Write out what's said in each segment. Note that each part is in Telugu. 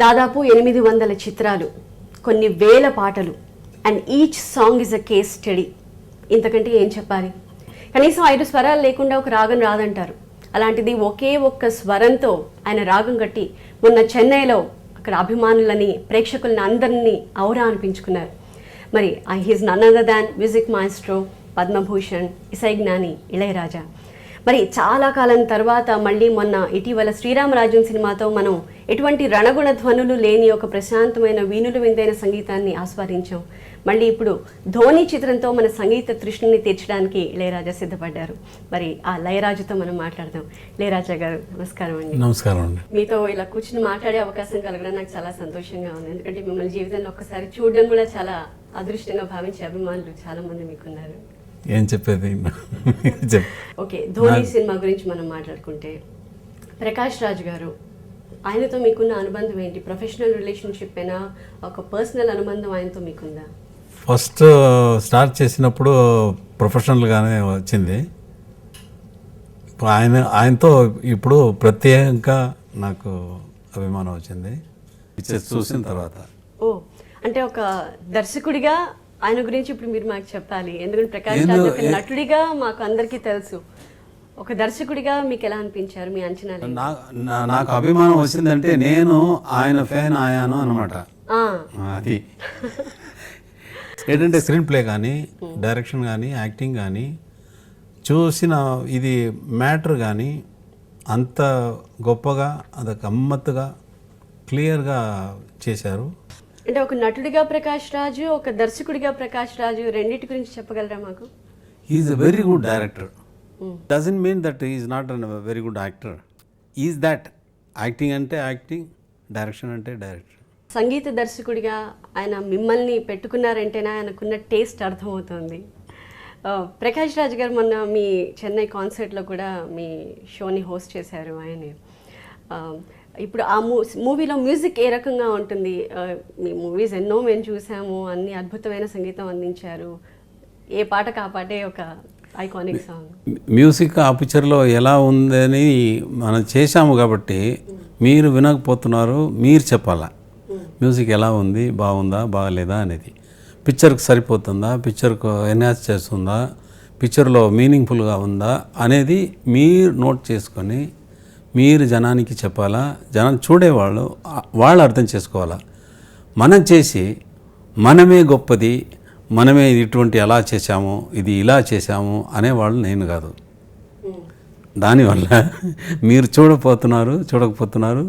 దాదాపు 800 చిత్రాలు, కొన్ని వేల పాటలు, and each song is a case study. ఇంతకంటే ఏం చెప్పాలి? కనీసం 5 స్వరాలు లేకుండా ఒక రాగం రాదంటారు. అలాంటిది ఒకే ఒక్క స్వరంతో ఆయన రాగం కట్టి మొన్న చెన్నైలో అక్కడ అభిమానులని, ప్రేక్షకులని అందరినీ ఔరా అనిపించుకున్నారు. మరి he's none other than music maestro, Padma Bhushan, Isai Gnani Ilaiyaraaja. మరి చాలా కాలం తర్వాత మళ్ళీ మొన్న ఇటీవల శ్రీరామరాజ్యం సినిమాతో మనం ఎటువంటి రణగుణ ధ్వనులు లేని ఒక ప్రశాంతమైన వీణులు విందైన సంగీతాన్ని ఆస్వాదించాం. మళ్ళీ ఇప్పుడు ధోని చిత్రంతో మన సంగీత తృష్ణని తీర్చడానికి ఇళయరాజా సిద్ధపడ్డారు. మరి ఆ లయరాజుతో మనం మాట్లాడదాం. ఇళయరాజా గారు నమస్కారం అండి. నమస్కారం అండి. మీతో ఇలా కూర్చుని మాట్లాడే అవకాశం కలగడం నాకు చాలా సంతోషంగా ఉంది. ఎందుకంటే మిమ్మల్ని జీవితంలో ఒక్కసారి చూడడం కూడా చాలా అదృష్టంగా భావించే అభిమానులు చాలా మంది మీకున్నారు. ఏం చెప్పేది? ఓకే, ధోని సినిమా గురించి మనం మాట్లాడుకుంటే, ప్రకాష్ రాజ్ గారు, ఆయనతో మీకున్న అనుబంధం ఏంటి? ప్రొఫెషనల్ రిలేషన్షిప్ అయినా ఒక పర్సనల్ అనుబంధం ఆయనతో మీకుందా? ఫస్ట్ స్టార్ట్ చేసినప్పుడు ప్రొఫెషనల్గానే వచ్చింది. ఆయనతో ఇప్పుడు ప్రత్యేకంగా నాకు అభిమానం వచ్చింది చూసిన తర్వాత. ఓ, అంటే ఒక దర్శకుడిగా ఆయన గురించి ఇప్పుడు మీరు మాకు చెప్పాలి. ఎందుకంటే ప్రకాష్ రాజ్ ఒక నటుడిగా మాకు అందరికీ తెలుసు. ఒక దర్శకుడిగా మీకు ఎలా అనిపించారు? మీ అంచనాలు? నాకు అభిమానం వచ్చిందంటే నేను ఆయన ఫ్యాన్ అయ్యాను అనమాట. అది ఏంటంటే స్క్రీన్ ప్లే కానీ, డైరెక్షన్ కానీ, యాక్టింగ్ కానీ చూసిన ఇది మ్యాటర్ కానీ అంత గొప్పగా, అది గమ్మత్తుగా క్లియర్గా చేశారు. అంటే ఒక నటుడిగా ప్రకాష్ రాజు, ఒక దర్శకుడిగా ప్రకాష్ రాజు, రెండింటి గురించి చెప్పగలరా మాకు? Is a very good director. Doesn't mean that is not a very good actor. Is that acting అంటే యాక్టింగ్, డైరెక్షన్ అంటే డైరెక్టర్. సంగీత దర్శకుడిగా ఆయన మిమ్మల్ని పెట్టుకున్నారంటేనే ఆయనకున్న టేస్ట్ అర్థమవుతుంది. ప్రకాష్ రాజ్ గారు మొన్న మీ చెన్నై కాన్సర్ట్లో కూడా మీ షోని హోస్ట్ చేశారు ఆయనే. ఇప్పుడు ఆ మూవీలో మ్యూజిక్ ఏ రకంగా ఉంటుంది? మీ మూవీస్ ఎన్నో మేము చూసాము, అన్ని అద్భుతమైన సంగీతం అందించారు. ఏ పాటకు ఆ పాటే ఒక ఐకానిక్ సాంగ్. మ్యూజిక్ ఆ పిక్చర్లో ఎలా ఉందని మనం చేశాము కాబట్టి మీరు వినకపోతున్నారు, మీరు చెప్పాలా మ్యూజిక్ ఎలా ఉంది, బాగుందా బాగలేదా అనేది. పిక్చర్కి సరిపోతుందా, పిక్చర్కు ఎన్హాన్స్ చేస్తుందా, పిక్చర్లో మీనింగ్ఫుల్గా ఉందా అనేది మీరు నోట్ చేసుకొని మీరు జనానికి చెప్పాలా. జనం చూడేవాళ్ళు వాళ్ళు అర్థం చేసుకోవాలా. మనం చేసి మనమే గొప్పది, మనమే ఇటువంటి ఎలా చేశాము, ఇది ఇలా చేశాము అనేవాళ్ళు నేను కాదు. దానివల్ల మీరు చూడకపోతున్నారు,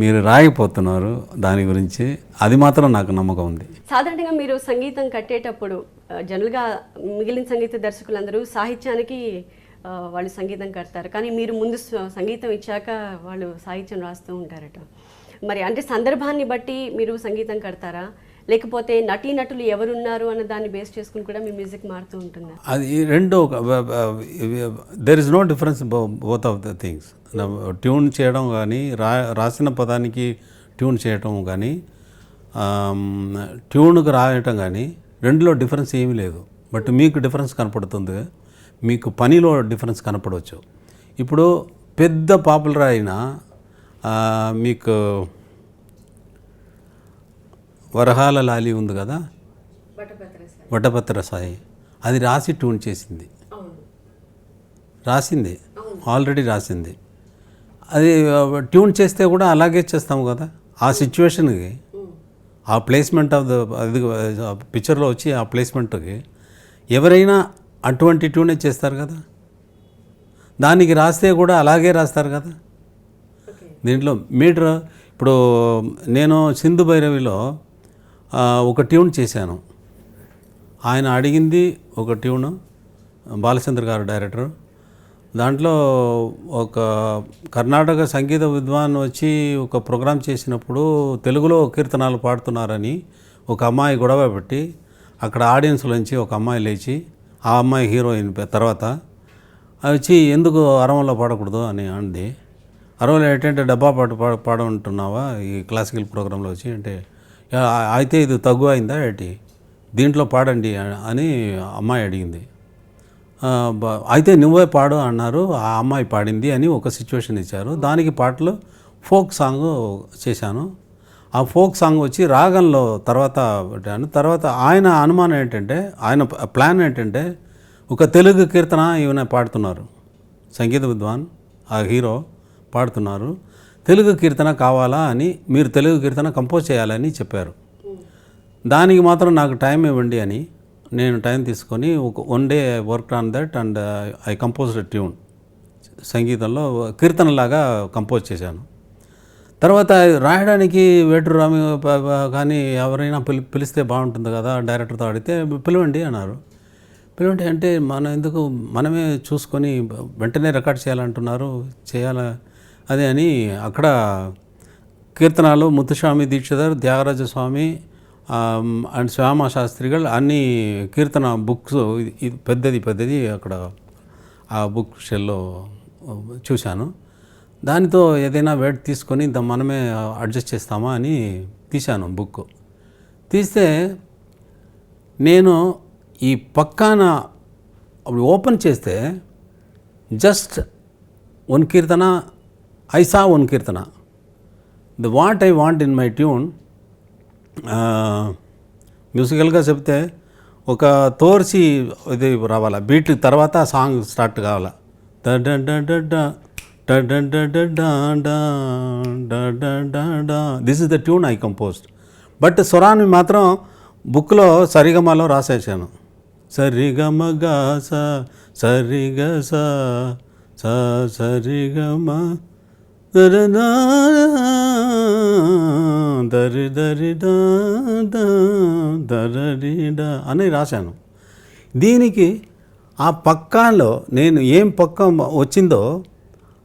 మీరు రాయకపోతున్నారు దాని గురించి. అది మాత్రం నాకు నమ్మకం ఉంది. సాధారణంగా మీరు సంగీతం కట్టేటప్పుడు జనరల్గా మిగిలిన సంగీత దర్శకులందరూ సాహిత్యానికి వాళ్ళు సంగీతం కడతారు, కానీ మీరు ముందు సంగీతం ఇచ్చాక వాళ్ళు సాహిత్యం రాస్తూ ఉంటారట. మరి అంటే సందర్భాన్ని బట్టి మీరు సంగీతం కడతారా, లేకపోతే నటీనటులు ఎవరున్నారు అన్న దాన్ని బేస్ చేసుకుని కూడా మీ మ్యూజిక్ మారుతూ ఉంటుందా? అది రెండో, there is no difference both of the things. Tune చేయడం కానీ, రాసిన పదానికి ట్యూన్ చేయటం కానీ, ట్యూన్కి రాయటం కానీ, రెండులో డిఫరెన్స్ ఏమీ లేదు. బట్ మీకు డిఫరెన్స్ కనపడుతుంది, మీకు పనిలో డిఫరెన్స్ కనపడవచ్చు. ఇప్పుడు పెద్ద పాపులర్ అయిన మీకు వరహాల లాలి ఉంది కదా, వటపత్ర సాయి, అది రాసి ట్యూన్ చేసింది, ఆల్రెడీ రాసింది. అది ట్యూన్ చేస్తే కూడా అలాగే చేస్తాము కదా, ఆ సిచ్యువేషన్కి, ఆ ప్లేస్మెంట్ ఆఫ్ ద అది పిక్చర్లో వచ్చి ఆ ప్లేస్మెంట్కి ఎవరైనా అటువంటి ట్యూనే చేస్తారు కదా. దానికి రాస్తే కూడా అలాగే రాస్తారు కదా. దీంట్లో మీటర్, ఇప్పుడు నేను సింధు భైరవిలో ఒక ట్యూన్ చేశాను. ఆయన అడిగింది ఒక ట్యూను, బాలచంద్ర గారు డైరెక్టర్. దాంట్లో ఒక కర్ణాటక సంగీత విద్వాన్ వచ్చి ఒక ప్రోగ్రాం చేసినప్పుడు తెలుగులో కీర్తనాలు పాడుతున్నారని ఒక అమ్మాయి గొడవ పెట్టి, అక్కడ ఆడియన్స్లోంచి ఒక అమ్మాయి లేచి, ఆ అమ్మాయి హీరోయిన్ తర్వాత వచ్చి ఎందుకు అరవలో పాడకూడదు అని అంది. అరవలో ఏంటంటే డబ్బా పాట పాడుంటున్నావా ఈ క్లాసికల్ ప్రోగ్రాంలో వచ్చి అంటే, అయితే ఇది తగ్గు అయిందా ఏంటి, దీంట్లో పాడండి అని అమ్మాయి అడిగింది. అయితే నువ్వే పాడు అన్నారు, ఆ అమ్మాయి పాడింది అని ఒక సిచ్యువేషన్ ఇచ్చారు. దానికి పాటలు ఫోక్ సాంగ్ చేశాను. ఆ ఫోక్ సాంగ్ వచ్చి రాగంలో తర్వాత పెట్టాను. తర్వాత ఆయన అనుమానం ఏంటంటే, ఆయన ప్లాన్ ఏంటంటే, ఒక తెలుగు కీర్తన ఈయన పాడుతున్నారు, సంగీత విద్వాన్ ఆ హీరో పాడుతున్నారు, తెలుగు కీర్తన కావాలా అని, మీరు తెలుగు కీర్తన కంపోజ్ చేయాలని చెప్పారు. దానికి మాత్రం నాకు టైం ఇవ్వండి అని నేను టైం తీసుకొని ఒక 1 day I work on that and I composed tune. సంగీతంలో కీర్తనలాగా కంపోజ్ చేశాను. తర్వాత రాయడానికి వేటూరామి కానీ ఎవరైనా పిలిస్తే బాగుంటుంది కదా, డైరెక్టర్తో అడిగితే పిలవండి అన్నారు. పిలవండి అంటే మనం ఎందుకు, మనమే చూసుకొని వెంటనే రికార్డ్ చేయాలంటున్నారు, చేయాలా అదే అని అక్కడ కీర్తనాలు ముత్తుస్వామి దీక్షితర్, త్యాగరాజ స్వామి అండ్ శ్యామ శాస్త్రిகள் అన్ని కీర్తన బుక్స్ ఇది పెద్దది అక్కడ ఆ బుక్ షెల్లో చూశాను. దానితో ఏదైనా వెయిట్ తీసుకొని మనమే అడ్జస్ట్ చేస్తామా అని తీశాను బుక్. తీస్తే నేను ఈ పక్కన ఓపెన్ చేస్తే just 1 kirtana, I saw 1 kirtana, the what I want in my tune. మ్యూజికల్గా చెప్తే ఒక తోర్చి ఇది రావాలా, బీట్ తర్వాత సాంగ్ స్టార్ట్ కావాలా. This is the tune I composed. But స్వరాన్ని మాత్రం బుక్లో సరిగమలో రాసేసాను. సరిగమగ స సరిగ స స సరిగమ దరి దరి దరిడ అని రాశాను. దీనికి ఆ పక్కలో నేను ఏం పక్క వచ్చిందో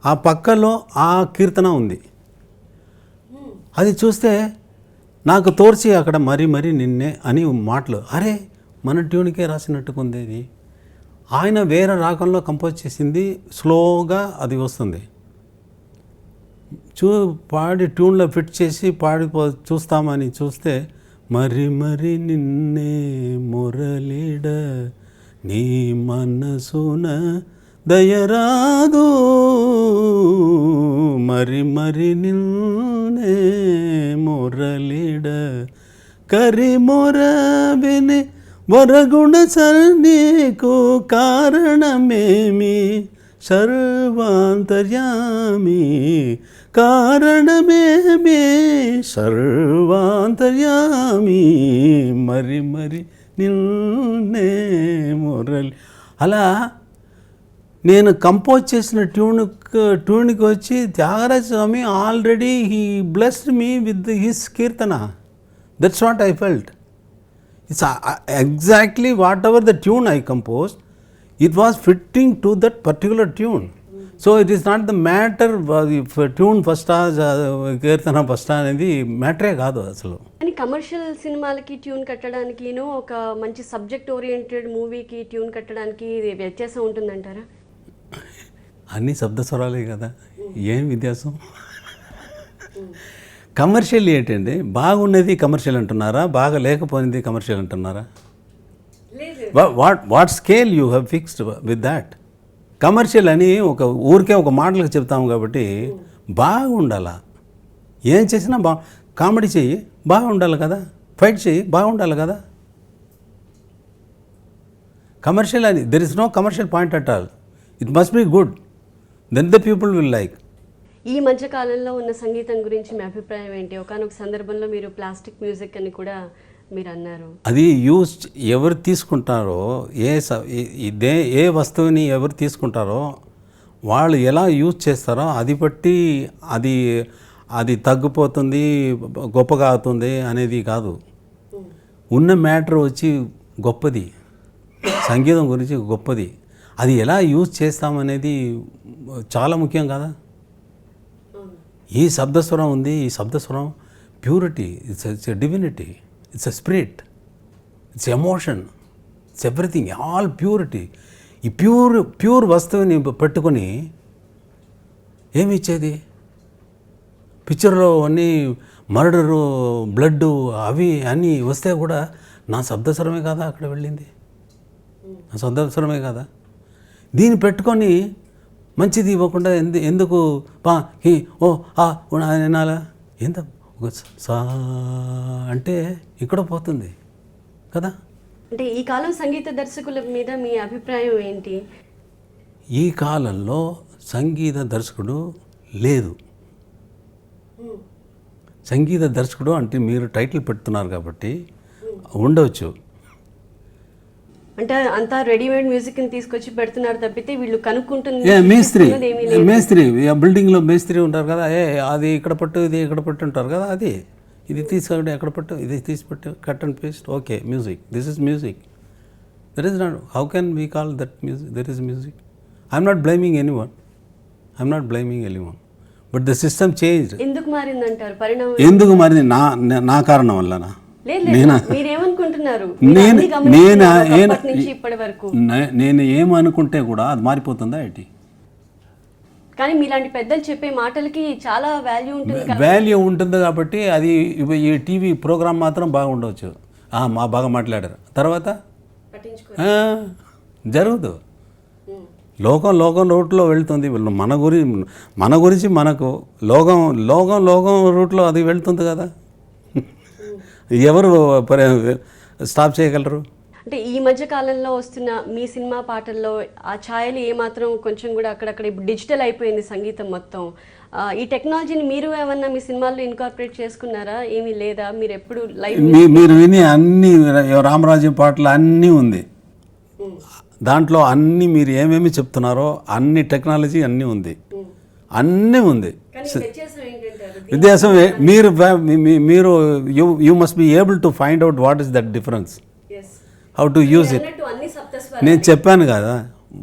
ఆ పక్కలో ఆ కీర్తన ఉంది. అది చూస్తే నాకు తోర్చి అక్కడ మరి నిన్నే అని మాటలు, అరే మన ట్యూన్కే రాసినట్టుకుంది ఇది. ఆయన వేరే రాగంలో కంపోజ్ చేసింది, స్లోగా అది వస్తుంది. పాడి ట్యూన్లో ఫిట్ చేసి చూస్తామని చూస్తే మరి నిన్నే మురళిడ నీ మనసున దయరాదు మరి నిన్నే మురళిడ కరి మొరబిని వరగుణ సర్నీకు కారణమేమి సర్వాంతర్యామి కారణమేమి సర్వాంతర్యామి మరి నిన్నే మురళి. అలా నేను కంపోజ్ చేసిన ట్యూన్కి వచ్చి Tyagaraja Swami already he blessed me with his kirtana. That's what I felt. It's exactly whatever the tune I compose, it was fitting to that particular tune. So it is not the matter tune ఫస్టా కీర్తన ఫస్టా అనేది మ్యాటరే కాదు అసలు. కానీ కమర్షియల్ సినిమాలకి ట్యూన్ కట్టడానికిను ఒక మంచి సబ్జెక్ట్ ఓరియంటెడ్ మూవీకి ట్యూన్ కట్టడానికి వ్యత్యాసం ఉంటుందంటారా? అన్నీ శబ్దస్వరాలే కదా, ఏం వ్యత్యాసం? కమర్షియల్ ఏంటండి, బాగున్నది కమర్షియల్ అంటున్నారా, బాగా లేకపోయినది కమర్షియల్ అంటున్నారా? What scale you have fixed with that? Commercial అని ఒక ఊరికే ఒక మాటలకు చెప్తాము కాబట్టి బాగుండాలా, ఏం చేసినా కామెడీ చెయ్యి బాగుండాలి కదా, ఫైట్ చెయ్యి బాగుండాలి కదా. కమర్షియల్ అని there is no commercial point at all. It must be good, then the people will like. ఈ మధ్య కాలంలో ఉన్న సంగీతం గురించి మీ అభిప్రాయం ఏంటి? ఒకనొక సందర్భంలో మీరు ప్లాస్టిక్ మ్యూజిక్ అని కూడా మీరు అన్నారు. అది యూజ్ ఎవరు తీసుకుంటారో, ఏ వస్తువుని ఎవరు తీసుకుంటారో వాళ్ళు ఎలా యూజ్ చేస్తారో అది బట్టి అది తగ్గిపోతుంది, గొప్పగా అవుతుంది అనేది కాదు. ఉన్న మ్యాటర్ వచ్చి గొప్పది, సంగీతం గురించి గొప్పది, అది ఎలా యూజ్ చేస్తామనేది చాలా ముఖ్యం కదా. ఈ శబ్దస్వరం ఉంది, ఈ శబ్దస్వరం purity, it's divinity, it's a spirit, it's emotion, it's everything, all purity. ఈ ప్యూర్ వస్తువుని పెట్టుకొని ఏమి ఇచ్చేది? పిక్చర్లో అన్నీ మర్డరు, బ్లడ్ అవి అన్నీ వస్తే కూడా నా శబ్దస్వరమే కదా అక్కడ వెళ్ళింది, నా శబ్దస్వరమే కదా. దీన్ని పెట్టుకొని మంచిది ఇవ్వకుండా ఎందుకు వినాలా? ఎంత ఒక సా అంటే ఇక్కడ పోతుంది కదా. అంటే ఈ కాలం సంగీత దర్శకుల మీద మీ అభిప్రాయం ఏంటి? ఈ కాలంలో సంగీత దర్శకుడు లేదు. సంగీత దర్శకుడు అంటే మీరు టైటిల్ పెడుతున్నారు కాబట్టి ఉండవచ్చు. అంటే అంతా రెడీమేడ్ మ్యూజిక్ని తీసుకొచ్చి పెడుతున్నారు తప్పితే వీళ్ళు మేస్త్రి బిల్డింగ్లో మేస్త్రి ఉంటారు కదా, అది ఇక్కడ పట్టు ఇది ఇక్కడ పట్టు ఉంటారు కదా, అది ఇది తీసుకుంటే ఎక్కడ పట్టు ఇది తీసి పెట్టు cut and paste okay music this is music. That is not how can we call that music that is music. I'm not blaming anyone but the system change. ఎందుకు మారిందంటారు పరిణామం? ఎందుకు మారింది? నా కారణం వల్లనా? నేను ఏమనుకుంటే కూడా అది మారిపోతుందా ఏంటి? కానీ మీలాంటి పెద్దలు చెప్పే మాటలకి చాలా వాల్యూ ఉంటుంది కాబట్టి అది ఈ టీవీ ప్రోగ్రామ్ మాత్రం బాగుండవచ్చు, బాగా మాట్లాడారు, తర్వాత జరుగుదు. లోకం రూట్లో వెళ్తుంది. మన గురించి మనకు లోకం రూట్లో అది వెళ్తుంది కదా. ఎవరు స్టాప్ చేయగలరు? అంటే ఈ మధ్య కాలంలో వస్తున్న మీ సినిమా పాటల్లో ఆ ఛాయలు ఏమాత్రం కొంచెం కూడా అక్కడక్కడ ఇప్పుడు డిజిటల్ అయిపోయింది సంగీతం మొత్తం. ఈ టెక్నాలజీని మీరు ఏమన్నా మీ సినిమాల్లో ఇన్కార్పొరేట్ చేసుకున్నారా? ఏమీ లేదా? మీరు ఎప్పుడు లైవ్ మీరు విని అన్ని రామరాజ్యం పాటలు అన్నీ ఉంది దాంట్లో, అన్నీ మీరు ఏమేమి చెప్తున్నారో అన్ని టెక్నాలజీ అన్నీ ఉంది. వ్యత్యాసం మీరు you must be able to find out what is that difference, how to use it. నేను చెప్పాను కదా,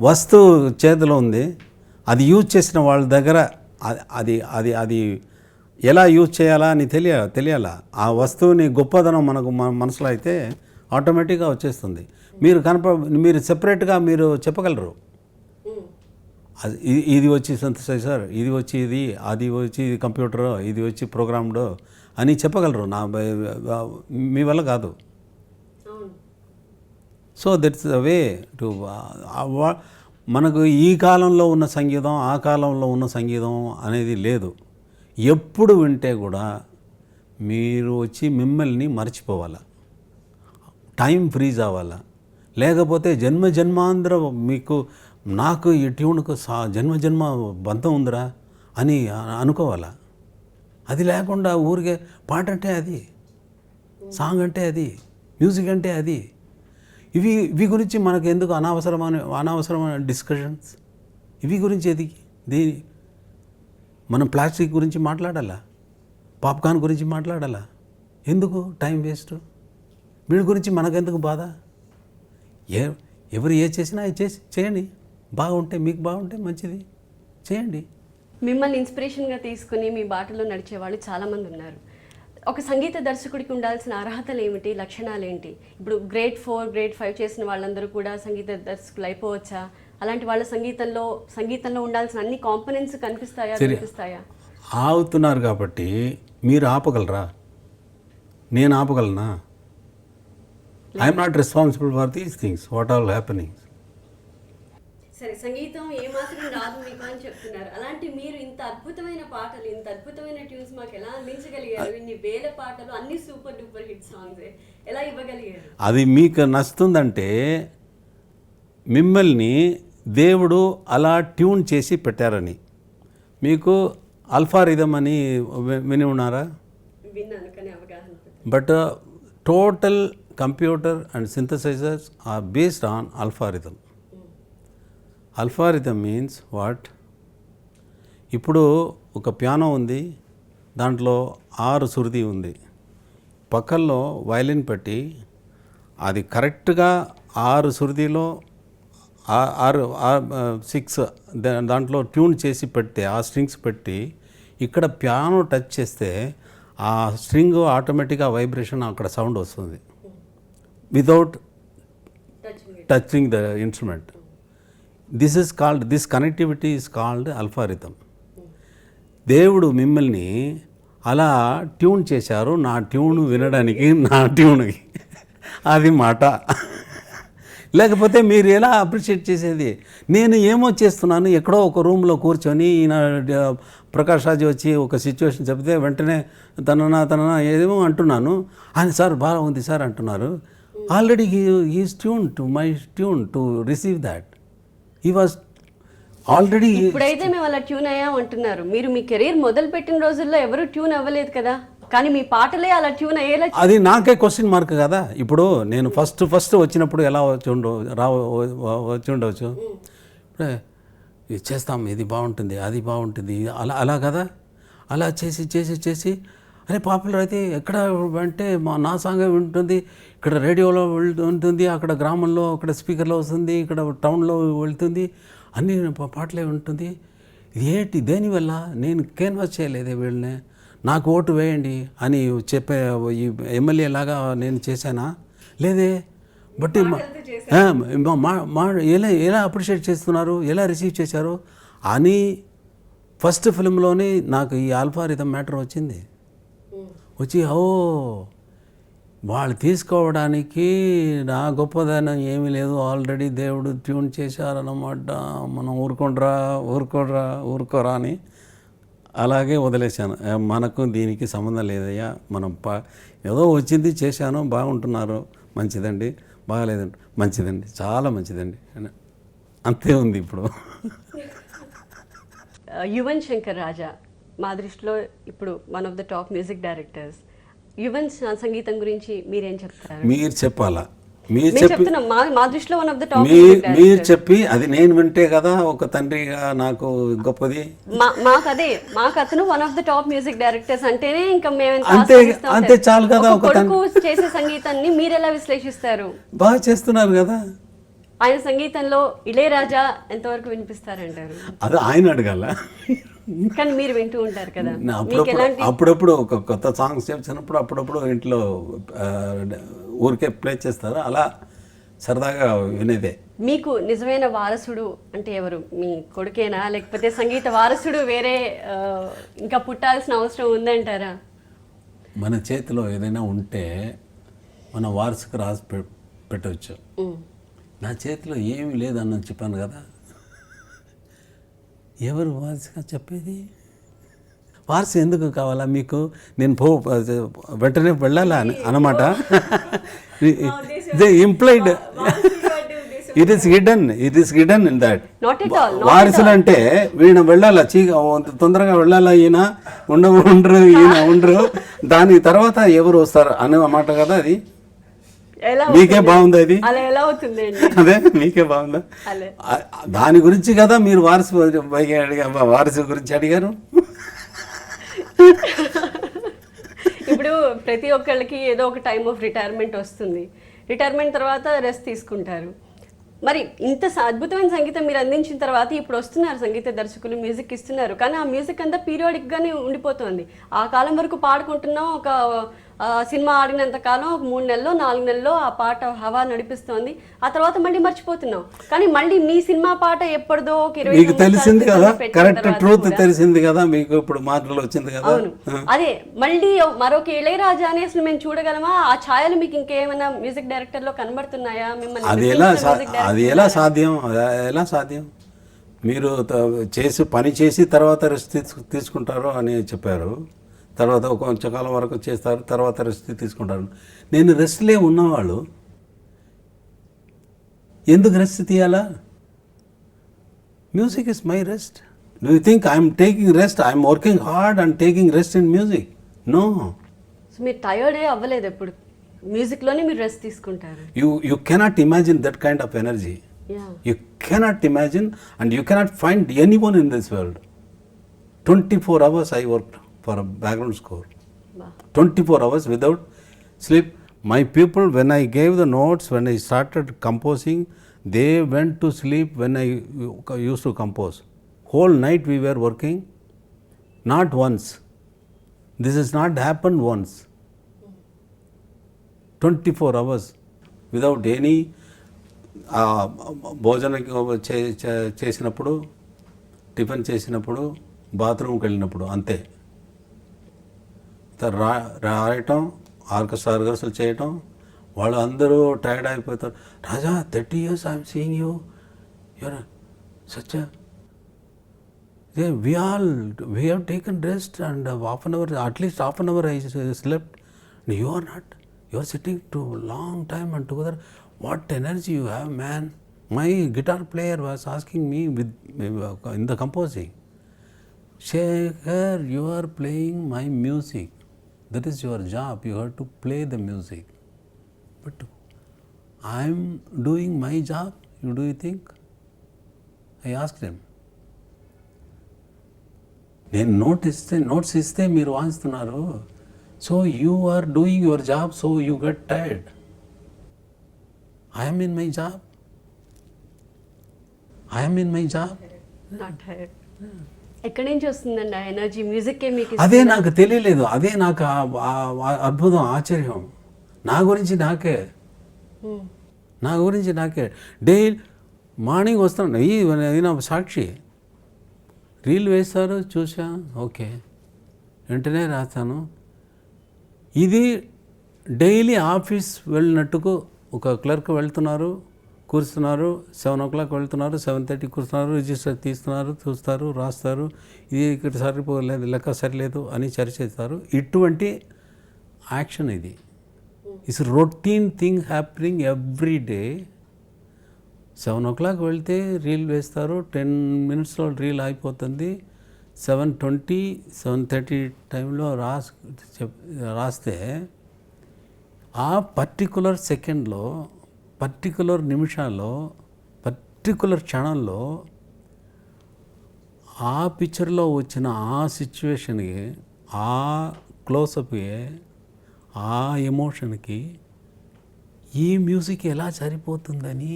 వస్తువు చేతిలో ఉంది, అది యూజ్ చేసిన వాళ్ళ దగ్గర అది ఎలా యూజ్ చేయాలా అని తెలియాలా. ఆ వస్తువుని గొప్పదనం మనకు మనసులో అయితే ఆటోమేటిక్గా వచ్చేస్తుంది. మీరు సెపరేట్గా మీరు చెప్పగలరు, ఇది వచ్చి సింథసైజర్, ఇది వచ్చి అది వచ్చి కంప్యూటర్, ఇది వచ్చి ప్రోగ్రామ్డ్ అని చెప్పగలరు. మీ వల్ల కాదు. So that's the way to. మనకు ఈ కాలంలో ఉన్న సంగీతం ఆ కాలంలో ఉన్న సంగీతం అనేది లేదు. ఎప్పుడు వింటే కూడా మీరు వచ్చి మిమ్మల్ని మర్చిపోవాలా, టైం ఫ్రీజ్ అవ్వాలా, లేకపోతే జన్మాంధ్ర నాకు ఈ ట్యూన్కు జన్మ బంధం ఉందిరా అని అనుకోవాలా. అది లేకుండా ఊరికే పాట అంటే అది, సాంగ్ అంటే అది, మ్యూజిక్ అంటే అది, ఇవి గురించి మనకు ఎందుకు అనవసరమైన డిస్కషన్స్? ఇవి గురించి మనం ప్లాస్టిక్ గురించి మాట్లాడాలా, పాప్కార్న్ గురించి మాట్లాడాలా? ఎందుకు టైం వేస్ట్? వీడి గురించి మనకెందుకు బాధ? ఎవరు చేసినా చేయండి, బాగుంటే మీకు బాగుంటే మంచిది చేయండి. మిమ్మల్ని ఇన్స్పిరేషన్గా తీసుకుని మీ బాటలో నడిచే వాళ్ళు చాలామంది ఉన్నారు. ఒక సంగీత దర్శకుడికి ఉండాల్సిన అర్హతలు ఏమిటి, లక్షణాలు ఏంటి? ఇప్పుడు గ్రేడ్ 4, గ్రేడ్ 5 చేసిన వాళ్ళందరూ కూడా సంగీత దర్శకులు అయిపోవచ్చా? అలాంటి వాళ్ళ సంగీతంలో ఉండాల్సిన అన్ని కాంపోనెంట్స్ కనిపిస్తాయా? ఆగుతున్నారు కాబట్టి మీరు ఆపగలరా? నేను ఆపగలనా? I'm not responsible for these things what all happening. సరే, సంగీతం ఏమాత్రం రాదు మీకు అని చెప్తున్నారు. అలాంటి మీరు ఇంత అద్భుతమైన పాటలు, ఇంత అద్భుతమైన ట్యూన్స్ మాకు ఎలా అందించగలిగారు? ఇన్ని వేల పాటలు, అన్ని సూపర్ డూపర్ హిట్ సాంగ్స్ ఎలా ఇవ్వగలిగారు? అది మీకు నచ్చుతుందంటే మిమ్మల్ని దేవుడు అలా ట్యూన్ చేసి పెట్టారని. మీకు అల్ఫా రిథమ్ అని విని ఉన్నారా? విన్నాను, కానీ అవగాహన. But total computer and synthesizers are based on alpha rhythm. Alpha rhythm means what? ఇప్పుడు ఒక పియానో ఉంది, దాంట్లో 6 శృతి ఉంది, పక్కల్లో వయలిన్ పెట్టి అది కరెక్ట్గా 6 శృతిలో 6 దాంట్లో ట్యూన్ చేసి పెడితే, ఆ స్ట్రింగ్స్ పెట్టి ఇక్కడ పియానో టచ్ చేస్తే ఆ స్ట్రింగ్ ఆటోమేటిక్గా వైబ్రేషన్ అక్కడ సౌండ్ వస్తుంది without touching the instrument. This connectivity is called alpha rhythm. దేవుడు మిమ్మల్ని అలా ట్యూన్ చేశారు, నా ట్యూన్ వినడానికి, నా ట్యూన్కి. అది మాట. లేకపోతే మీరు ఎలా అప్రిషియేట్ చేసేది? నేను ఏమో చేస్తున్నాను, ఎక్కడో ఒక రూమ్లో కూర్చొని ఈయన ప్రకాష్ రాజు వచ్చి ఒక సిచ్యువేషన్ చెప్తే వెంటనే తననా ఏదేమో అంటున్నాను, ఆయన సార్ బాగా ఉంది సార్ అంటున్నారు. Already he's tune to my tune to receive that. He was already. ఇప్పుడైతే మేము అలా ట్యూన్ అయ్యాం అంటున్నారు. మీరు మీ కెరీర్ మొదలు పెట్టిన రోజుల్లో ఎవరు ట్యూన్ అవ్వలేదు కదా, కానీ మీ పాటలే అలా ట్యూన్ అయ్యేలా. అది నాకే క్వశ్చన్ మార్క్ కదా. ఇప్పుడు నేను ఫస్ట్ వచ్చినప్పుడు ఎలా వచ్చి ఉండవచ్చు. ఇప్పుడే ఇది చేస్తాం, ఇది బాగుంటుంది, అది బాగుంటుంది, అలా కదా. అలా చేసి అరే పాపులర్ అయితే ఎక్కడ అంటే నా సాంగ్ ఉంటుంది, ఇక్కడ రేడియోలో ఉంటుంది, అక్కడ గ్రామంలో అక్కడ స్పీకర్లో వస్తుంది, ఇక్కడ టౌన్లో వెళ్తుంది, అన్ని పాటలే ఉంటుంది. ఇది ఏంటి, దేనివల్ల నేను కేన్వాస్ చేయలేదే వీళ్ళని, నాకు ఓటు వేయండి అని చెప్పే ఈ ఎమ్మెల్యే లాగా నేను చేశానా? లేదే. బట్ ఎలా అప్రిషియేట్ చేస్తున్నారు, ఎలా రిసీవ్ చేశారు అని ఫస్ట్ ఫిల్మ్లోనే నాకు ఈ ఆల్ఫా రిథమ్ మ్యాటర్ వచ్చింది. వచ్చి వాళ్ళు తీసుకోవడానికి నా గొప్పదనం ఏమీ లేదు, ఆల్రెడీ దేవుడు ట్యూన్ చేశారన్నమాట, మనం ఊరుకోరా అని అలాగే వదిలేశాను. మనకు దీనికి సంబంధం లేదయ్యా, మనం ఏదో వచ్చింది చేశాను, బాగుంటున్నారు, మంచిదండి, బాగాలేదండి, మంచిదండి, చాలా మంచిదండి, అంతే ఉంది ఇప్పుడు. యువన్ శంకర్ రాజా మా దృష్టిలో ఇప్పుడు one of the top music directors. Yuvan సంగీతం గురించి మీరేం చెప్తారు? మీరు చెప్పాలా? మా దృష్టిలో వన్ ఆఫ్ ద టాప్. మీరు చెప్పి అది నేను వింటే కదా ఒక తండ్రిగా నాకు గొప్పది. మాకు అతను one of the top music directors అంటేనే ఇంకా మేము అంతే చాలు కదా. ఒక కొడుకు చేసే సంగీతాన్ని మీరు ఎలా విశ్లేషిస్తారు? బాగా చేస్తున్నారు కదా. ఆయన సంగీతంలో ఇళయరాజా ఎంతవరకు వినిపిస్తారంటారు? అది ఆయన అడగాల, కానీ మీరు వింటూ ఉంటారు కదా. అప్పుడప్పుడు ఒక కొత్త సాంగ్స్ చేసినప్పుడు అప్పుడప్పుడు ఇంట్లో ఊరికే ప్లే చేస్తారు, అలా సరదాగా వినేదే. మీకు నిజమైన వారసుడు అంటే ఎవరు? మీ కొడుకేనా, లేకపోతే సంగీత వారసుడు వేరే ఇంకా పుట్టాల్సిన అవసరం ఉందంటారా? మన చేతిలో ఏదైనా ఉంటే మన వారసుకు రాసి పెట్టవచ్చు. నా చేతిలో ఏమీ లేదన్నది చెప్పాను కదా. ఎవరు వారసుగా చెప్పేది? వారసు ఎందుకు కావాలా మీకు? నేను వెంటనే వెళ్ళాలా అన్నమాట. Implied it is hidden in that. వారసులు అంటే వీణ వెళ్ళాలా, తొందరగా వెళ్ళాలా, ఈయన ఉండరు, దాని తర్వాత ఎవరు వస్తారు అన్నమాట కదా. అది మీకే బాగుందా? అది అదే మీకే బాగుందా? దాని గురించి కదా మీరు వారసు గురించి అడిగారు. ఇప్పుడు ప్రతి ఒక్కళ్ళకి ఏదో ఒక టైమ్ ఆఫ్ రిటైర్మెంట్ వస్తుంది. రిటైర్మెంట్ తర్వాత రెస్ట్ తీసుకుంటారు. మరి ఇంత అద్భుతమైన సంగీతం మీరు అందించిన తర్వాత ఇప్పుడు వస్తున్నారు సంగీత దర్శకులు, మ్యూజిక్ ఇస్తున్నారు, కానీ ఆ మ్యూజిక్ అంతా పీరియాడిక్గానే ఉండిపోతుంది. ఆ కాలం వరకు పాడుకుంటున్నాం, ఒక సినిమా ఆడినంత కాలం ఒక 3 నెలలో 4 నెలలో ఆ పాట హవా నడిపిస్తోంది, ఆ తర్వాత మళ్ళీ మర్చిపోతున్నాం. కానీ మళ్ళీ మీ సినిమా పాట ఎప్పటిదో మీకు తెలిసింది కదా, కరెక్ట్ ట్రూత్ తెలిసింది కదా, మీకు ఇప్పుడు మాటలు వచ్చింది కదా. అవును, అదే మళ్ళీ మరొక ఇళయరాజా అని అసలు మేము చూడగలమా? ఆ ఛాయలు మీకు ఇంకేమైనా మ్యూజిక్ డైరెక్టర్ లో కనబడుతున్నాయా? మిమ్మల్ని అది ఎలా సాధ్యం? మీరు పని చేసి తర్వాత రెస్ట్ తీసుకుంటారు అని చెప్పారు. తర్వాత కొంచెం కాలం వరకు చేస్తారు, తర్వాత రెస్ట్ తీసుకుంటారు. నేను రెస్ట్లే ఉన్నవాళ్ళు ఎందుకు రెస్ట్ తీయాలా? Music is my rest. Do you think I'm taking rest? I'm working hard and taking rest in music. No. మీరు టైర్డే అవ్వలేదు ఎప్పుడు? మ్యూజిక్లోనే మీరు రెస్ట్ తీసుకుంటారు. You cannot imagine that kind of energy. You cannot imagine and you cannot find anyone in this world. 24 hours I worked for a background score. Wow. 24 hours without sleep. My people, when I gave the notes, when I started composing, they went to sleep when I used to compose. Whole night we were working, not once. This has not happened once. 24 hours without any భోజనం చేసినప్పుడు, టిఫిన్ చేసినప్పుడు, బాత్రూమ్కి వెళ్ళినప్పుడు అంతే. రాయటం, ఆర్కెస్ట్రాలు చేయటం, వాళ్ళు అందరూ టైర్డ్ అయిపోతారు. Raja 30 years I'm seeing you, you're such We have taken rest and half an hour, at least half an hour I slept. And you are not. You are sitting to long time and together. What energy you have, man. My guitar player was asking me in the composing, Shekhar, you are playing my music. That is your job. You have to play the music. But I am doing my job. Do you think? I asked him. నేను నోట్స్ ఇస్తే మీరు వాయిస్తున్నారు. So you are doing your job, so you get tired. I'm in my job. ఎక్కడి నుంచి వస్తుందండి ఆ ఎనర్జీ? మ్యూజిక్ అదే నాకు తెలియలేదు. అదే నాకు అద్భుతం, ఆశ్చర్యం. నా గురించి నాకే డైలీ మార్నింగ్ వస్తాను. ఇది నా సాక్షి. రీల్ వేస్తారు, చూసా, ఓకే, వెంటనే రాస్తాను. ఇది డైలీ ఆఫీస్ వెళ్ళినట్టుకు ఒక క్లర్క్ వెళ్తున్నారు, కూర్చున్నారు, 7 o'clock వెళ్తున్నారు, 7:30 కూర్చున్నారు, రిజిస్టర్ తీస్తున్నారు, చూస్తారు, రాస్తారు, ఇది ఇక్కడ సరిపోలేదు, లెక్క సరిలేదు అని చర్చిస్తారు. ఇటువంటి యాక్షన్ ఇది. It's routine thing happening every day. 7 o'clock వెళ్తే రీల్ వేస్తారు, 10 minutesలో రీల్ అయిపోతుంది. 7:20, 7:30 టైంలో రాస్తే ఆ పర్టికులర్ సెకండ్లో, పర్టికులర్ నిమిషాల్లో, పర్టికులర్ క్షణంలో ఆ పిక్చర్లో వచ్చిన ఆ సిచ్యువేషన్కి, ఆ క్లోజప్కి, ఆ ఎమోషన్కి ఈ మ్యూజిక్ ఎలా సరిపోతుందని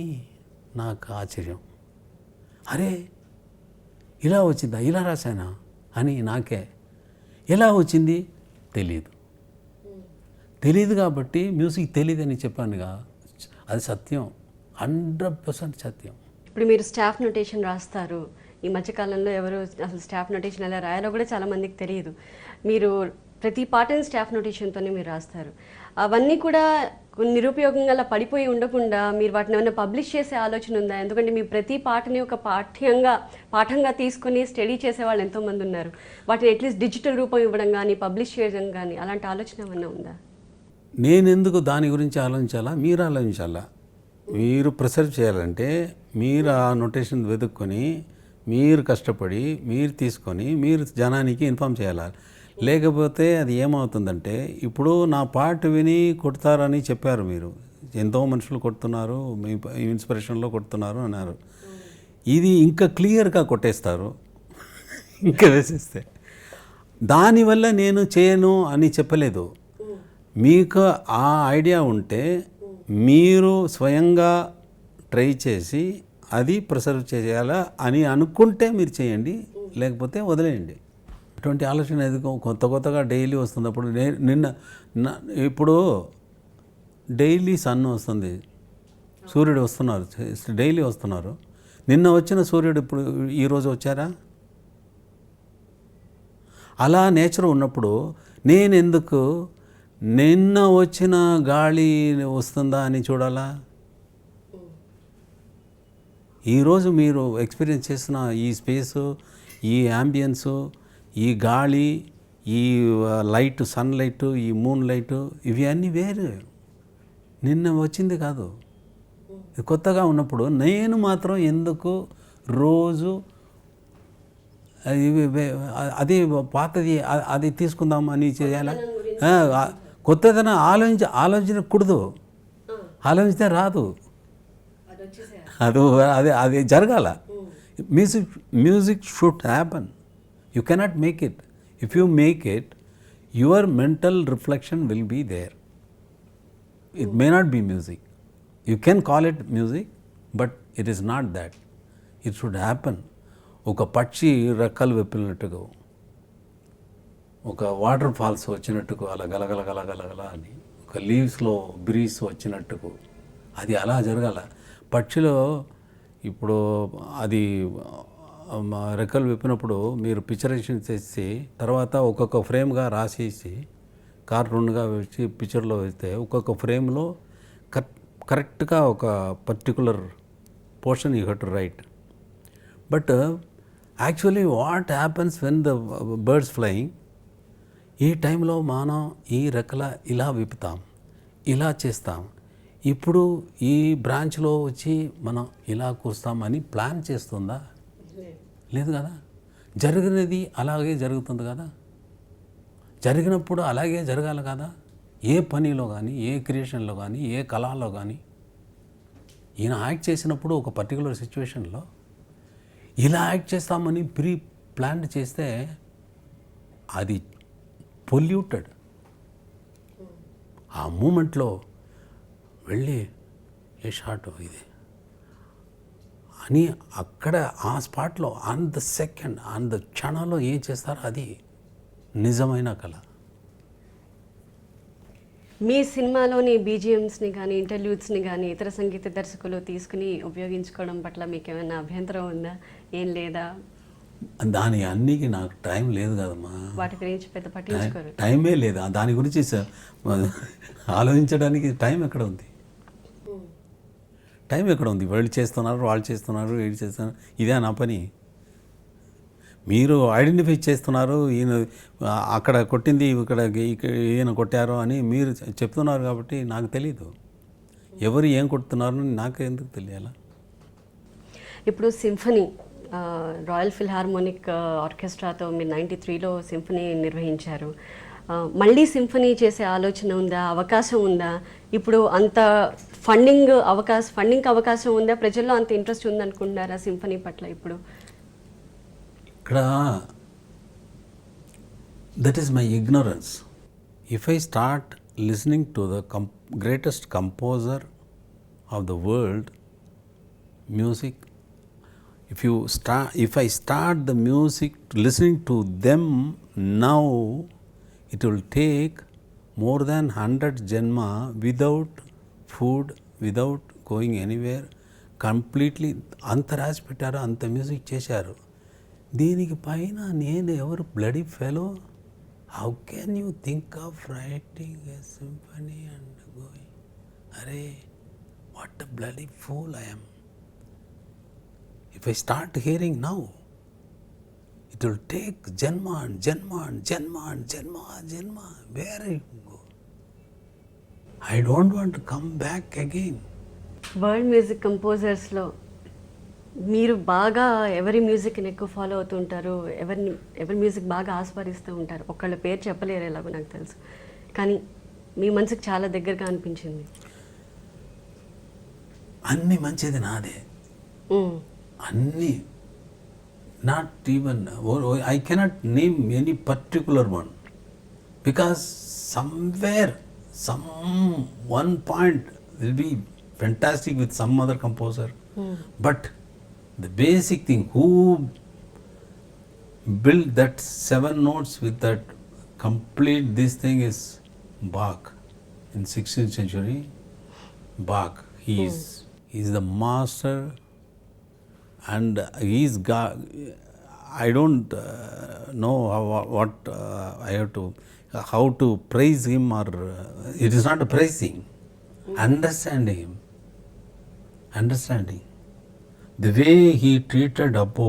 నాకు ఆశ్చర్యం. అరే ఇలా వచ్చిందా, ఇలా రాశానా అని నాకే. ఎలా వచ్చింది తెలీదు కాబట్టి మ్యూజిక్ తెలియదని చెప్పానుగా, అది సత్యం, 100% సత్యం. ఇప్పుడు మీరు స్టాఫ్ నోటేషన్ రాస్తారు. ఈ మధ్యకాలంలో ఎవరు అసలు స్టాఫ్ నోటేషన్ ఎలా రాయాలో కూడా చాలామందికి తెలియదు. మీరు ప్రతి పాటని స్టాఫ్ నోటేషన్తోనే మీరు రాస్తారు. అవన్నీ కూడా నిరుపయోగంగా అలా పడిపోయి ఉండకుండా మీరు వాటిని ఏమైనా పబ్లిష్ చేసే ఆలోచన ఉందా? ఎందుకంటే మీ ప్రతి పాటని ఒక పాఠంగా తీసుకుని స్టడీ చేసేవాళ్ళు ఎంతోమంది ఉన్నారు. వాటిని అట్లీస్ట్ డిజిటల్ రూపం ఇవ్వడం కానీ, పబ్లిష్ చేయడం కానీ, అలాంటి ఆలోచన ఏమన్నా ఉందా? నేనెందుకు దాని గురించి ఆలోచించాలా? మీరు ఆలోచించాలా. మీరు ప్రిసర్వ్ చేయాలంటే మీరు ఆ నోటేషన్ వెతుక్కొని, మీరు కష్టపడి, మీరు తీసుకొని, మీరు జనానికి ఇన్ఫామ్ చేయాలి. లేకపోతే అది ఏమవుతుందంటే, ఇప్పుడు నా పాట విని కొడతారని చెప్పారు మీరు, ఎంతో మనుషులు కొడుతున్నారు, మీ ఇన్స్పిరేషన్లో కొడుతున్నారు అన్నారు. ఇది ఇంకా క్లియర్గా కొట్టేస్తారు ఇంకా వేసేస్తే. దానివల్ల నేను చేయను అని చెప్పలేదు. మీకు ఆ ఐడియా ఉంటే మీరు స్వయంగా ట్రై చేసి అది ప్రిసర్వ్ చేయాలా అని అనుకుంటే మీరు చేయండి, లేకపోతే వదిలేయండి. ఇటువంటి ఆలోచన ఎందుకు? కొత్తగా డైలీ వస్తున్నప్పుడు ఇప్పుడు డైలీ సన్ వస్తుంది, సూర్యుడు వస్తున్నారు, డైలీ వస్తున్నారు. నిన్న వచ్చిన సూర్యుడు ఇప్పుడు ఈరోజు వచ్చారా? అలా నేచర్ ఉన్నప్పుడు నేను ఎందుకు నిన్న వచ్చిన గాలి వస్తుందా అని చూడాలా? ఈరోజు మీరు ఎక్స్పీరియన్స్ చేసిన ఈ స్పేసు, ఈ యాంబియన్సు, ఈ గాలి, ఈ లైట్, సన్లైట్, ఈ మూన్ లైట్, ఇవి అన్నీ వేరు, నిన్న వచ్చింది కాదు. కొత్తగా ఉన్నప్పుడు నేను మాత్రం ఎందుకు రోజు అది పాతది అది తీసుకుందాం అని చేయాలా? కొత్తదనం ఆలోచించకూడదు. ఆలోచిస్తే రాదు. అది జరగాల. Music should happen. You cannot make it. If you make it, your mental reflection will be there. It may not be music. You can call it music, but it is not that. It should happen. ఒక పక్షి రెక్కలు వెప్పినట్టుగా, ఒక వాటర్ ఫాల్స్ వచ్చినట్టుకు, అలా గలగల అని, ఒక లీవ్స్లో బ్రీజ్ వచ్చినట్టుకు, అది అలా జరగాల. పక్షిలో ఇప్పుడు అది రెక్కలు విప్పినప్పుడు మీరు పిక్చరేషన్ చేసి తర్వాత ఒక్కొక్క ఫ్రేమ్గా రాసేసి కార్టూన్గా వచ్చి పిక్చర్లో వేస్తే ఒక్కొక్క ఫ్రేమ్లో కరెక్ట్గా ఒక particular portion you have to right. But actually what happens when the birds flying, ఈ టైంలో మనం ఈ రెక్కల ఇలా విప్పుతాం, ఇలా చేస్తాం, ఇప్పుడు ఈ బ్రాంచ్లో వచ్చి మనం ఇలా కూస్తామని ప్లాన్ చేస్తుందా? లేదు కదా. జరిగినది అలాగే జరుగుతుంది కదా. జరిగినప్పుడు అలాగే జరగాలి కదా. ఏ పనిలో కానీ, ఏ క్రియేషన్లో కానీ, ఏ కళలో కానీ. ఈయన యాక్ట్ చేసినప్పుడు ఒక పర్టికులర్ సిచ్యువేషన్లో ఇలా యాక్ట్ చేస్తామని ప్రీ ప్లాన్ చేస్తే అది పొల్యూటెడ్. ఆ మూమెంట్లో వెళ్ళి ఏ షాట్ ఇది అని అక్కడ ఆ స్పాట్లో on the second, on the క్షణంలో ఏం చేస్తారో అది నిజమైన కళ. మీ సినిమాలోని బీజిఎమ్స్ని కానీ, ఇంటర్వ్యూస్ని కానీ ఇతర సంగీత దర్శకులు తీసుకుని ఉపయోగించుకోవడం పట్ల మీకు ఏమైనా అభ్యంతరం ఉందా? ఏం లేదా? దాని అన్నికి నాకు టైం లేదు కదమ్మా. వాటి గురించి పెద్ద పట్టించుకోరు. టైమే లేదు దాని గురించి ఆలోచించడానికి. టైం ఎక్కడ ఉంది? టైం ఎక్కడ ఉంది? వాళ్ళు చేస్తున్నారు, వాళ్ళు చేస్తున్నారు, వీళ్ళు చేస్తున్నారు. ఇదే నా పని. మీరు ఐడెంటిఫై చేస్తున్నారు, ఈయన అక్కడ కొట్టింది ఇక్కడ ఈయన కొట్టారు అని మీరు చెప్తున్నారు కాబట్టి నాకు తెలీదు. ఎవరు ఏం కొడుతున్నారో నాకు ఎందుకు తెలియాలా? ఇప్పుడు సింఫనీ రాయల్ ఫిల్హార్మోనిక్ ఆర్కెస్ట్రాతో మీరు 93లో సింఫనీ నిర్వహించారు. మళ్ళీ సింఫనీ చేసే ఆలోచన ఉందా? అవకాశం ఉందా? ఇప్పుడు అంత ఫండింగ్ అవకాశం ఉందా? ప్రజల్లో అంత ఇంట్రెస్ట్ ఉందనుకుంటున్నారా సింఫనీ పట్ల ఇప్పుడు? ఇక్కడ that is my ignorance. If I start listening to the greatest composer of the world music, if I start the music listening to them now, it will take more than 100 janma without food, without going anywhere, completely అంత రాసి పెట్టారు, అంత మ్యూజిక్ చేశారు. దీనికి పైన నేను ఎవరు bloody fellow? How can you think of writing a symphony and going? అరే what a bloody fool I am. If I start hearing now, it will take janma and janma and janma and janma and janma. Where I go? I don't want to come back again. World music కంపోజర్స్లో మీరు బాగా ఎవరి మ్యూజిక్ని ఎక్కువ ఫాలో అవుతుంటారు? ఎవరి మ్యూజిక్ బాగా ఆస్వాదిస్తూ ఉంటారు? ఒకళ్ళ పేరు చెప్పలేరు ఎలాగో నాకు తెలుసు, కానీ మీ మనసుకు చాలా దగ్గరగా అనిపించింది. అన్ని మంచిది నాదే. అన్నీ, not even I cannot name any particular one, because somewhere some one point will be fantastic with some other composer. But the basic thing, who built that 7 notes with that complete this thing is Bach in 16th century. Bach, he is the master, and he's got, I don't know I have to how to praise him, or it is not a praising, understanding him. Understanding the way he treated Appo,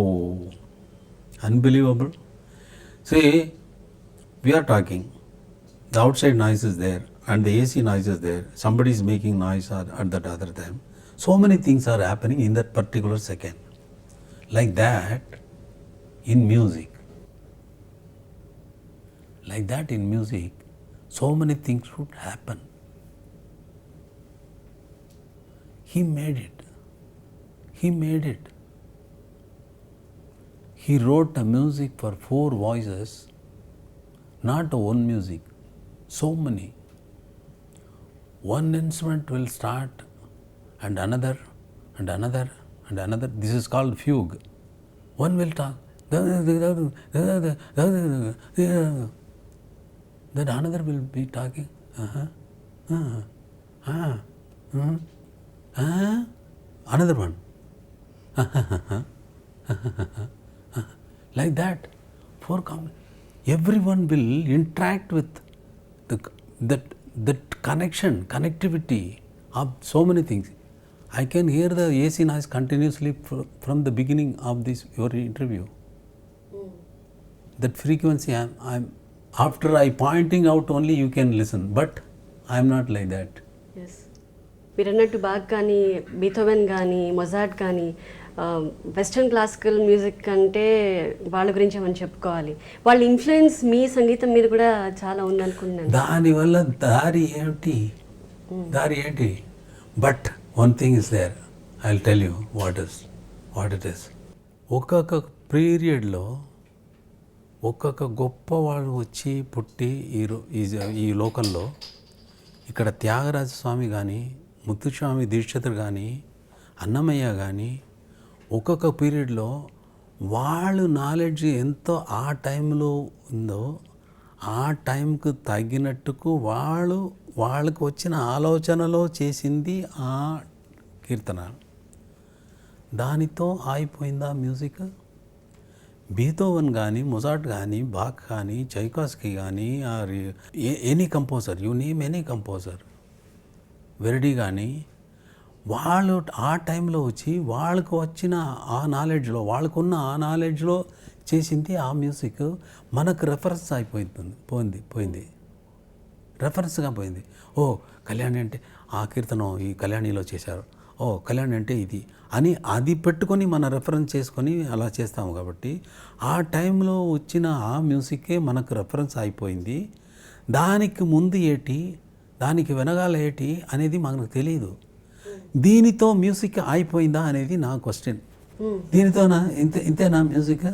unbelievable. See, we are talking, the outside noise is there and the AC noise is there, somebody is making noise at that other time, so many things are happening in that particular second. Like that in music, so many things would happen. He made it. He wrote a music for 4 voices, not one music, so many. One instrument will start and another and another and another. This is called fugue. One will talk, then another will be talking. Another one. Like that, 4 everyone will interact with that connectivity of so many things. I can hear the AC noise continuously from the beginning of this your interview. that frequency, I'm after I pointing out only you can listen, but I'm not like that. Yes మీరు అన్నట్టు బాగ్ కానీ బీథోవెన్ కానీ మొజార్ట్ కానీ వెస్ట్రన్ క్లాసికల్ మ్యూజిక్ అంటే వాళ్ళ గురించి మనం చెప్పుకోవాలి. వాళ్ళ ఇన్ఫ్లుయెన్స్ మీ సంగీతం మీద కూడా చాలా ఉందనుకుంటున్నాను. దానివల్ల దారి ఏంటి but one thing is there, I will tell you what it is. ఒక్కొక్క పీరియడ్లో ఒక్కొక్క గొప్ప వాళ్ళు వచ్చి పుట్టి ఈ లోకంలో, ఇక్కడ త్యాగరాజ స్వామి కానీ, ముత్తుస్వామి దీక్షితుడు కానీ, అన్నమయ్య కానీ, ఒక్కొక్క పీరియడ్లో వాళ్ళు నాలెడ్జ్ ఎంతో ఆ టైంలో ఉందో ఆ టైంకు తగినట్టుకు వాళ్ళకు వచ్చిన ఆలోచనలో చేసింది ఆ కీర్తన. దానితో ఆగిపోయిందా మ్యూజిక్? బీథోవెన్ కానీ, మొజార్ట్ కానీ, బాక్ కానీ, చైకాస్కీ కానీ, any composer, you name any composer, Verdi కానీ, వాళ్ళు ఆ టైంలో వచ్చి వాళ్ళకు వచ్చిన ఆ నాలెడ్జ్లో, వాళ్ళకున్న ఆ నాలెడ్జ్లో చేసింది ఆ మ్యూజిక్ మనకు రెఫరెన్స్ పోయింది రెఫరెన్స్గా పోయింది. ఓ కళ్యాణి అంటే ఆ కీర్తనం ఈ కళ్యాణిలో చేశారు, ఓ కళ్యాణి అంటే ఇది అని అది పెట్టుకొని మన రెఫరెన్స్ చేసుకొని అలా చేస్తాము. కాబట్టి ఆ టైంలో వచ్చిన ఆ మ్యూజిక్కే మనకు రెఫరెన్స్ అయిపోయింది. దానికి ముందు ఏటి, దానికి వెనకాల ఏటి అనేది మనకు తెలియదు. దీనితో మ్యూజిక్ అయిపోయిందా అనేది నా క్వశ్చన్. దీనితోనా ఇంతేనా మ్యూజిక్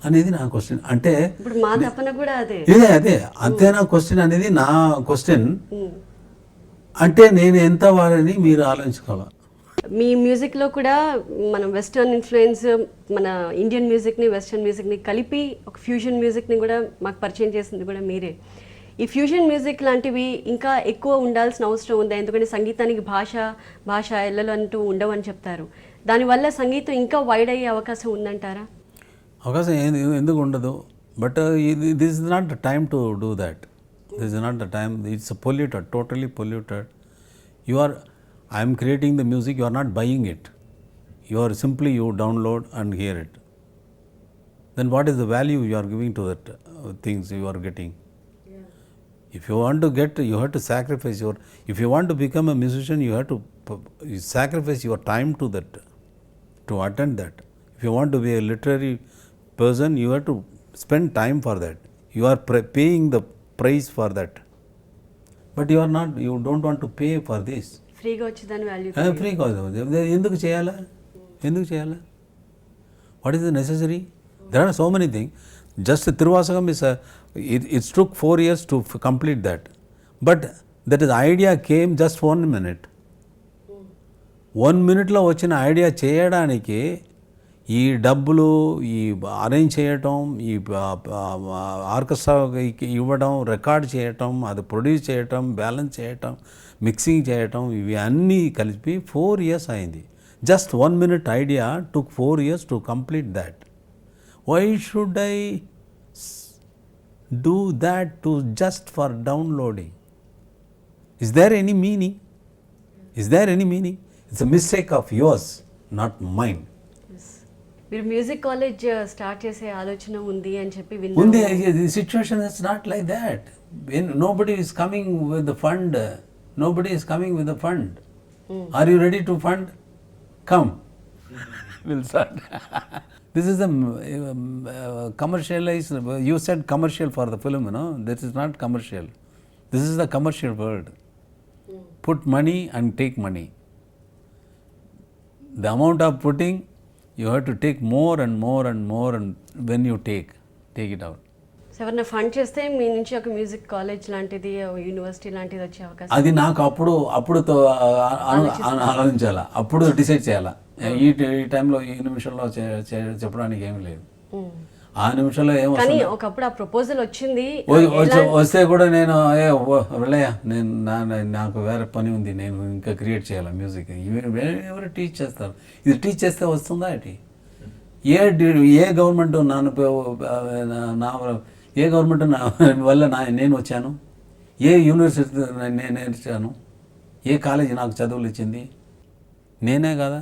అనేది నా క్వశ్చన్. అంటే ఇప్పుడు మా తపన కూడా అదే అంతేనా క్వశ్చన్ అనేది నా క్వశ్చన్. అంటే నేను ఎంత వాడని మీరు ఆలోచించుకోవాలి. మీ మ్యూజిక్లో కూడా మనం వెస్టర్న్ ఇన్ఫ్లుయెన్స్, మన ఇండియన్ మ్యూజిక్ని వెస్టర్న్ మ్యూజిక్ని కలిపి ఒక ఫ్యూజన్ మ్యూజిక్ని కూడా మాకు పరిచయం చేసింది కూడా మీరే. ఈ ఫ్యూజన్ మ్యూజిక్ లాంటివి ఇంకా ఎక్కువ ఉండాల్సిన అవసరం ఉందా? ఎందుకంటే సంగీతానికి భాష ఎల్లలు అంటూ ఉండవని చెప్తారు. దానివల్ల సంగీతం ఇంకా వైడ్ అయ్యే అవకాశం ఉందంటారా? అవకాశం ఎందుకు ఉండదు? But this is not the time to do that. This is not the time. It's polluted, totally polluted. I am creating the music, you are not buying it. You download and hear it. Then what is the value you are giving to that things you are getting? Yeah. If you want to get, you have to sacrifice if you want to become a musician, you have to sacrifice your time to that, to attend that. If you want to be a literary person, you have to spend time for that. You are paying the price for that. But you don't want to pay for this. ఫ్రీగా వచ్చేదాన్ని వాల్యూ ఫ్రీగా ఎందుకు చేయాలా? What is the necessary? There are so many thing. Just Thiruvasakam is it's took 4 years to complete that. But that is idea came just 1 minute. 1 minuteలో వచ్చిన ఐడియా చేయడానికి ఈ డబ్బులు, ఈ అరేంజ్ చేయటం, ఈ ఆర్కెస్ట్రాకి ఇవ్వడం, రికార్డ్ చేయటం, అది ప్రొడ్యూస్ చేయటం, బ్యాలెన్స్ చేయటం, మిక్సింగ్ చేయటం, ఇవి అన్నీ కలిపి 4 years అయింది. Just 1 minute idea took 4 years to complete that. Why should I do that to just for downloading? Is there any meaning? It's a mistake of yours, not mind. మీరు మ్యూజిక్ కాలేజ్ స్టార్ట్ చేసే ఆలోచన ఉంది అని చెప్పి ఉంది. The situation is not like that. Nobody is coming with the fund. Are you ready to fund? Come. We'll start. This is the commercialized. You said commercial for the film, This is not commercial. This is the commercial world. Put money and take money. The amount of putting, you have to take more and more and more, and when you take it out. ఎవరైనా ఫండ్ చేస్తే మీ నుంచి ఒక మ్యూజిక్ కాలేజ్ లాంటిది, యూనివర్సిటీ లాంటిది వచ్చే అవకాశం? అది నాకు అప్పుడు ఆలోచించాలా, అప్పుడు డిసైడ్ చేయాలా. ఈ టైంలో ఈ నిమిషంలో చెప్పడానికి ఏమీ లేదు. ఆ నిమిషంలో కానీ ఒకప్పుడు ఆ ప్రపోజల్ వచ్చింది, వస్తే కూడా నేను వెళ్ళయ్యా, నాకు వేరే పని ఉంది, నేను ఇంకా క్రియేట్ చేయాలి మ్యూజిక్. ఎవరు టీచ్ చేస్తారు? ఇది టీచ్ చేస్తే వస్తుందా? ఏ గవర్నమెంట్ ఏ గవర్నమెంట్ వల్ల నేను వచ్చాను? ఏ యూనివర్సిటీ నేను నేర్చాను? ఏ కాలేజీ నాకు చదువులు ఇచ్చింది? నేనే కదా,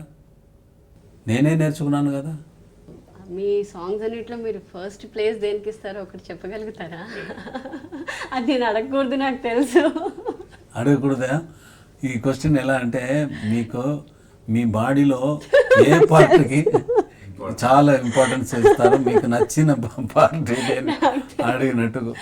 నేనే నేర్చుకున్నాను కదా. మీ సాంగ్స్ అన్నిట్లో మీరు ఫస్ట్ ప్లేస్ దేనికి ఇస్తారో ఒకటి చెప్పగలుగుతారా? అది నేను అడగకూడదు నాకు తెలుసు. అడగకూడదా? ఈ క్వశ్చన్ ఎలా అంటే, మీకు మీ బాడీలో ఏ పార్ట్కి చాలా ఇంపార్టెన్స్ ఇస్తారో, మీకు నచ్చిన పార్ట్ ఏది అని అడిగినట్టు